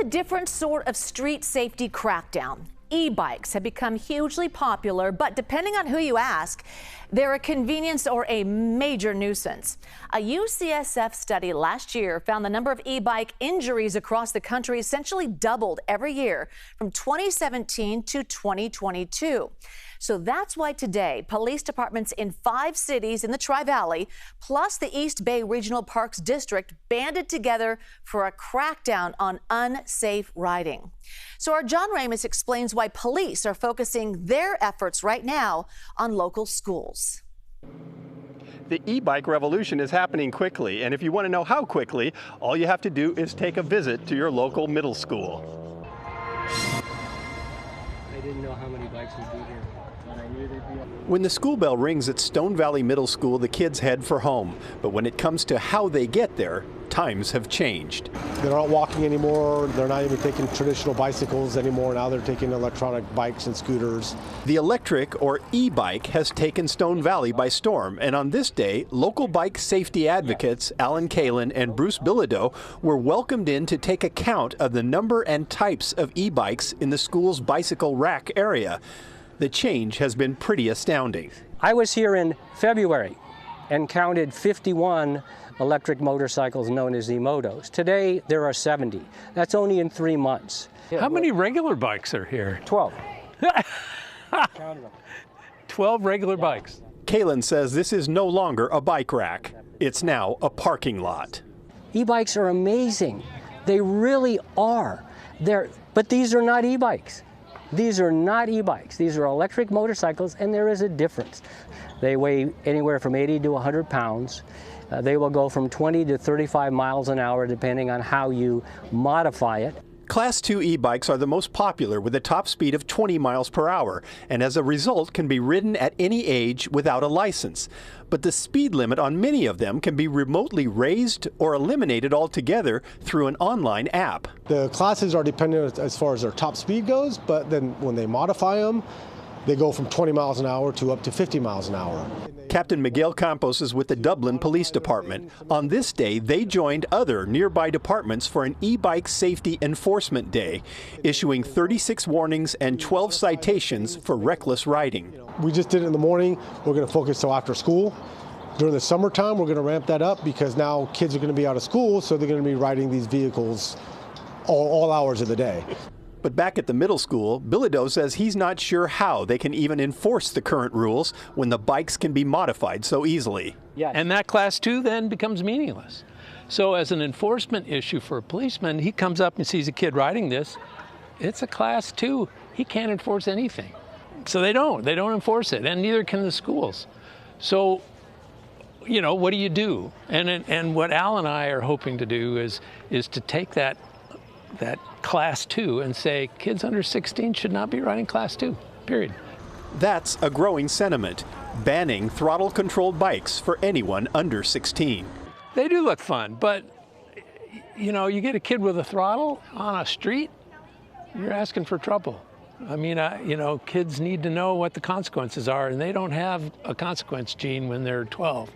a different sort of street safety crackdown. E-bikes have become hugely popular, but depending on who you ask, they're a convenience or a major nuisance. A UCSF study last year found the number of e-bike injuries across the country essentially doubled every year from 2017 to 2022. So that's why today, police departments in 5 cities in the Tri-Valley, plus the East Bay Regional Parks District, banded together for a crackdown on unsafe riding. So our John Ramos explains why police are focusing their efforts right now on local schools. The e-bike revolution is happening quickly, and if you want to know how quickly, all you have to do is take a visit to your local middle school. I didn't know how many bikes would be here. When the school bell rings at Stone Valley Middle School, the kids head for home. But when it comes to how they get there, times have changed. They're not walking anymore. They're not even taking traditional bicycles anymore. Now they're taking electronic bikes and scooters. The electric, or e-bike, has taken Stone Valley by storm. And on this day, local bike safety advocates Alan Kalin and Bruce Bilodeau were welcomed in to take account of the number and types of e-bikes in the school's bicycle rack area. The change has been pretty astounding. I was here in February and counted 51 electric motorcycles known as e-motos. Today, there are 70. That's only in 3 months. How many regular bikes are here? 12. 12 regular bikes. Kalin says this is no longer a bike rack. It's now a parking lot. E-bikes are amazing. They really are. But these are not e-bikes. These are not e-bikes. These are electric motorcycles, and there is a difference. They weigh anywhere from 80 to 100 pounds. They will go from 20 to 35 miles an hour, depending on how you modify it. Class 2 e-bikes are the most popular, with a top speed of 20 miles per hour, and as a result can be ridden at any age without a license. But the speed limit on many of them can be remotely raised or eliminated altogether through an online app. The classes are dependent as far as their top speed goes, but then when they modify them, they go from 20 miles an hour to up to 50 miles an hour. Captain Miguel Campos is with the Dublin Police Department. On this day, they joined other nearby departments for an e-bike safety enforcement day, issuing 36 warnings and 12 citations for reckless riding. We just did it in the morning. We're going to focus till after school. During the summertime, we're going to ramp that up because now kids are going to be out of school, so they're going to be riding these vehicles all hours of the day. But back at the middle school, Bilodeau says he's not sure how they can even enforce the current rules when the bikes can be modified so easily. Yes. And that class 2 then becomes meaningless. So as an enforcement issue for a policeman, he comes up and sees a kid riding this. It's a class 2. He can't enforce anything. So they don't enforce it, and neither can the schools. So, you know, what do you do? And what Al and I are hoping to do is to take that class 2 and say kids under 16 should not be riding class 2, period. That's a growing sentiment, banning throttle-controlled bikes for anyone under 16. They do look fun, but you know, you get a kid with a throttle on a street, you're asking for trouble. I mean, you know, kids need to know what the consequences are, and they don't have a consequence gene when they're 12.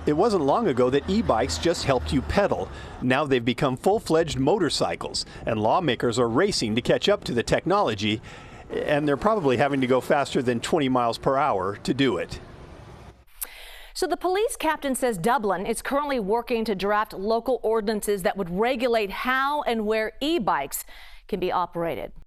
It wasn't long ago that e-bikes just helped you pedal. Now they've become full-fledged motorcycles, and lawmakers are racing to catch up to the technology, and they're probably having to go faster than 20 miles per hour to do it. So the police captain says Dublin is currently working to draft local ordinances that would regulate how and where e-bikes can be operated.